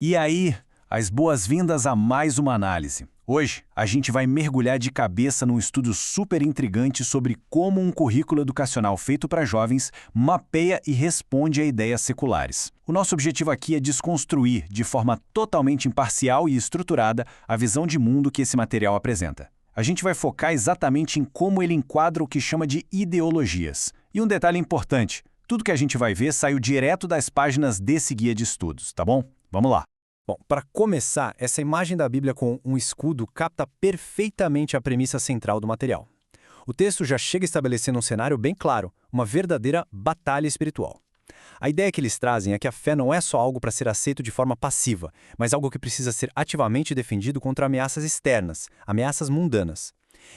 E aí, as boas-vindas a mais uma análise. Hoje, a gente vai mergulhar de cabeça num estudo super intrigante sobre como um currículo educacional feito para jovens mapeia e responde a ideias seculares. O nosso objetivo aqui é desconstruir, de forma totalmente imparcial e estruturada, a visão de mundo que esse material apresenta. A gente vai focar exatamente em como ele enquadra o que chama de ideologias. E um detalhe importante, tudo que a gente vai ver saiu direto das páginas desse guia de estudos, tá bom? Vamos lá. Bom, para começar, essa imagem da Bíblia com um escudo capta perfeitamente a premissa central do material. O texto já chega estabelecendo um cenário bem claro, uma verdadeira batalha espiritual. A ideia que eles trazem é que a fé não é só algo para ser aceito de forma passiva, mas algo que precisa ser ativamente defendido contra ameaças externas, ameaças mundanas.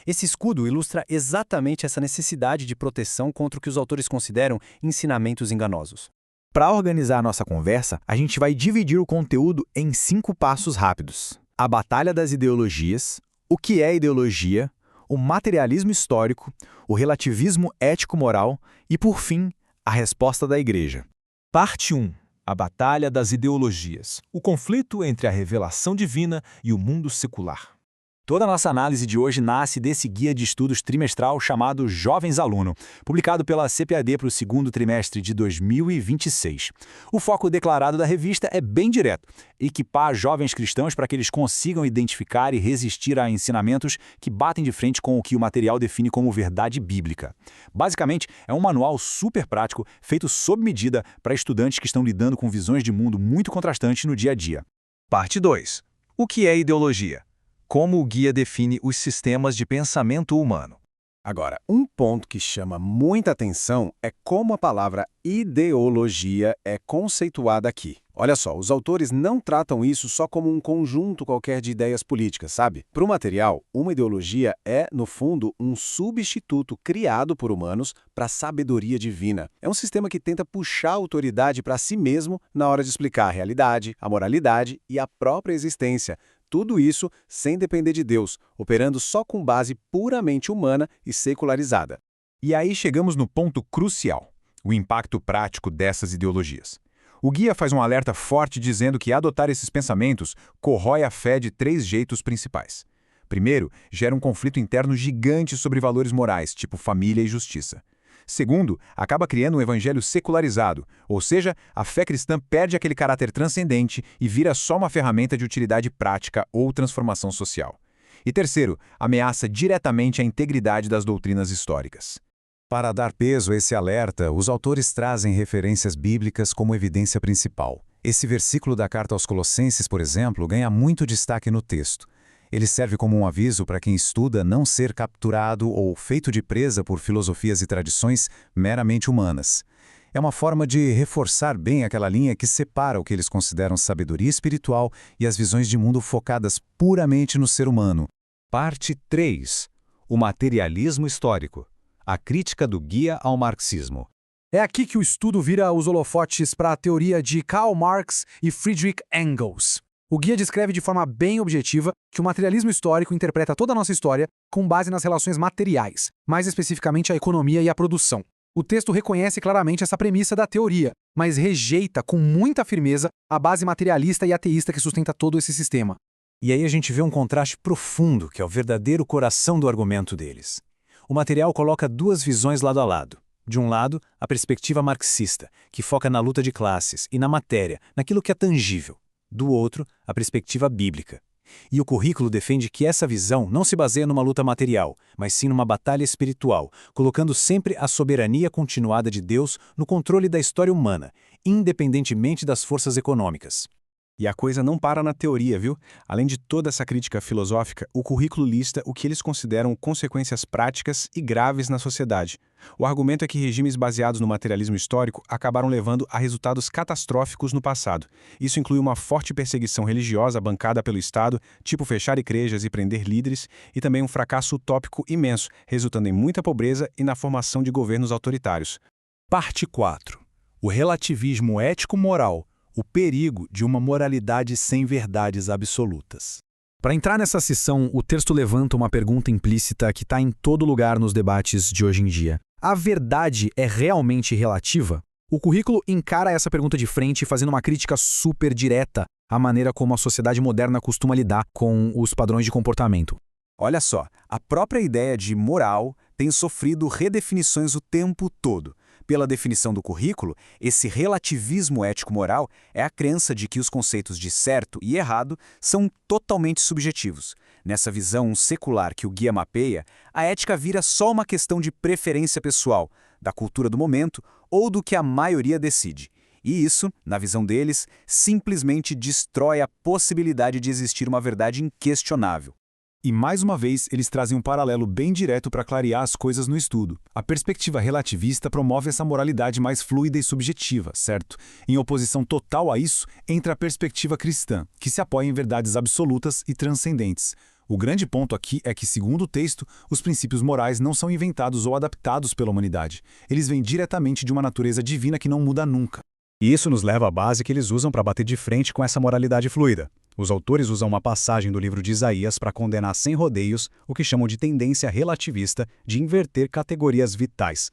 Esse escudo ilustra exatamente essa necessidade de proteção contra o que os autores consideram ensinamentos enganosos. Para organizar a nossa conversa, a gente vai dividir o conteúdo em 5 passos rápidos. A batalha das ideologias, o que é ideologia, o materialismo histórico, o relativismo ético-moral e, por fim, a resposta da Igreja. Parte 1. A batalha das ideologias. O conflito entre a revelação divina e o mundo secular. Toda a nossa análise de hoje nasce desse guia de estudos trimestral chamado Jovens Aluno, publicado pela CPAD para o segundo trimestre de 2026. O foco declarado da revista é bem direto: equipar jovens cristãos para que eles consigam identificar e resistir a ensinamentos que batem de frente com o que o material define como verdade bíblica. Basicamente, é um manual super prático, feito sob medida para estudantes que estão lidando com visões de mundo muito contrastantes no dia a dia. Parte 2. O que é ideologia? Como o guia define os sistemas de pensamento humano. Agora, um ponto que chama muita atenção é como a palavra ideologia é conceituada aqui. Olha só, os autores não tratam isso só como um conjunto qualquer de ideias políticas, sabe? Para o material, uma ideologia é, no fundo, um substituto criado por humanos para a sabedoria divina. É um sistema que tenta puxar a autoridade para si mesmo na hora de explicar a realidade, a moralidade e a própria existência. Tudo isso sem depender de Deus, operando só com base puramente humana e secularizada. E aí chegamos no ponto crucial: o impacto prático dessas ideologias. O guia faz um alerta forte dizendo que adotar esses pensamentos corrói a fé de 3 jeitos principais. Primeiro, gera um conflito interno gigante sobre valores morais, tipo família e justiça. Segundo, acaba criando um evangelho secularizado, ou seja, a fé cristã perde aquele caráter transcendente e vira só uma ferramenta de utilidade prática ou transformação social. E terceiro, ameaça diretamente a integridade das doutrinas históricas. Para dar peso a esse alerta, os autores trazem referências bíblicas como evidência principal. Esse versículo da carta aos Colossenses, por exemplo, ganha muito destaque no texto. Ele serve como um aviso para quem estuda não ser capturado ou feito de presa por filosofias e tradições meramente humanas. É uma forma de reforçar bem aquela linha que separa o que eles consideram sabedoria espiritual e as visões de mundo focadas puramente no ser humano. Parte 3. O materialismo histórico. A crítica do guia ao marxismo. É aqui que o estudo vira os holofotes para a teoria de Karl Marx e Friedrich Engels. O guia descreve de forma bem objetiva que o materialismo histórico interpreta toda a nossa história com base nas relações materiais, mais especificamente a economia e a produção. O texto reconhece claramente essa premissa da teoria, mas rejeita com muita firmeza a base materialista e ateísta que sustenta todo esse sistema. E aí a gente vê um contraste profundo, que é o verdadeiro coração do argumento deles. O material coloca 2 visões lado a lado. De um lado, a perspectiva marxista, que foca na luta de classes e na matéria, naquilo que é tangível. Do outro, a perspectiva bíblica. E o currículo defende que essa visão não se baseia numa luta material, mas sim numa batalha espiritual, colocando sempre a soberania continuada de Deus no controle da história humana, independentemente das forças econômicas. E a coisa não para na teoria, viu? Além de toda essa crítica filosófica, o currículo lista o que eles consideram consequências práticas e graves na sociedade. O argumento é que regimes baseados no materialismo histórico acabaram levando a resultados catastróficos no passado. Isso inclui uma forte perseguição religiosa bancada pelo Estado, tipo fechar igrejas e prender líderes, e também um fracasso utópico imenso, resultando em muita pobreza e na formação de governos autoritários. Parte 4. O relativismo ético-moral. O perigo de uma moralidade sem verdades absolutas. Para entrar nessa seção, o texto levanta uma pergunta implícita que está em todo lugar nos debates de hoje em dia. A verdade é realmente relativa? O currículo encara essa pergunta de frente fazendo uma crítica super direta a maneira como a sociedade moderna costuma lidar com os padrões de comportamento. Olha só, a própria ideia de moral tem sofrido redefinições o tempo todo. Pela definição do currículo, esse relativismo ético-moral é a crença de que os conceitos de certo e errado são totalmente subjetivos. Nessa visão secular que o guia mapeia, a ética vira só uma questão de preferência pessoal, da cultura do momento ou do que a maioria decide. E isso, na visão deles, simplesmente destrói a possibilidade de existir uma verdade inquestionável. E mais uma vez, eles trazem um paralelo bem direto para clarear as coisas no estudo. A perspectiva relativista promove essa moralidade mais fluida e subjetiva, certo? Em oposição total a isso, entra a perspectiva cristã, que se apoia em verdades absolutas e transcendentes. O grande ponto aqui é que, segundo o texto, os princípios morais não são inventados ou adaptados pela humanidade. Eles vêm diretamente de uma natureza divina que não muda nunca. E isso nos leva à base que eles usam para bater de frente com essa moralidade fluida. Os autores usam uma passagem do livro de Isaías para condenar sem rodeios o que chamam de tendência relativista de inverter categorias vitais.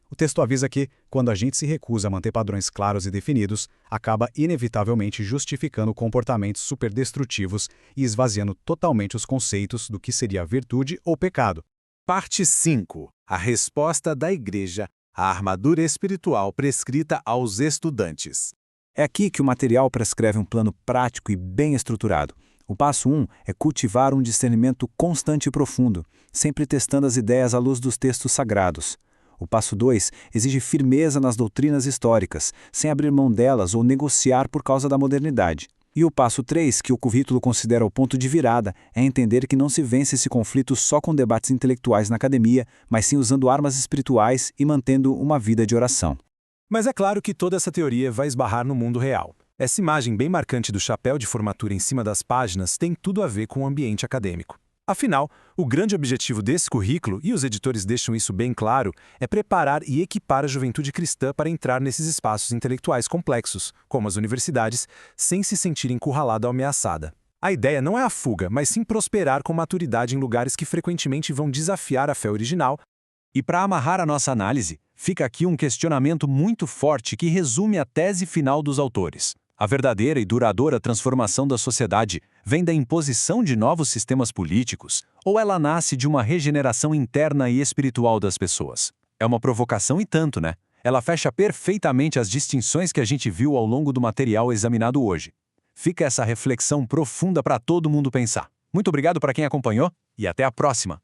O texto avisa que, quando a gente se recusa a manter padrões claros e definidos, acaba inevitavelmente justificando comportamentos superdestrutivos e esvaziando totalmente os conceitos do que seria virtude ou pecado. Parte 5. A resposta da Igreja à armadura espiritual prescrita aos estudantes. É aqui que o material prescreve um plano prático e bem estruturado. O passo 1 é cultivar um discernimento constante e profundo, sempre testando as ideias à luz dos textos sagrados. O passo 2 exige firmeza nas doutrinas históricas, sem abrir mão delas ou negociar por causa da modernidade. E o passo 3, que o currículo considera o ponto de virada, é entender que não se vence esse conflito só com debates intelectuais na academia, mas sim usando armas espirituais e mantendo uma vida de oração. Mas é claro que toda essa teoria vai esbarrar no mundo real. Essa imagem bem marcante do chapéu de formatura em cima das páginas tem tudo a ver com o ambiente acadêmico. Afinal, o grande objetivo desse currículo, e os editores deixam isso bem claro, é preparar e equipar a juventude cristã para entrar nesses espaços intelectuais complexos, como as universidades, sem se sentir encurralada ou ameaçada. A ideia não é a fuga, mas sim prosperar com maturidade em lugares que frequentemente vão desafiar a fé original. E para amarrar a nossa análise, fica aqui um questionamento muito forte que resume a tese final dos autores. A verdadeira e duradoura transformação da sociedade vem da imposição de novos sistemas políticos, ou ela nasce de uma regeneração interna e espiritual das pessoas? É uma provocação e tanto, né? Ela fecha perfeitamente as distinções que a gente viu ao longo do material examinado hoje. Fica essa reflexão profunda para todo mundo pensar. Muito obrigado para quem acompanhou e até a próxima!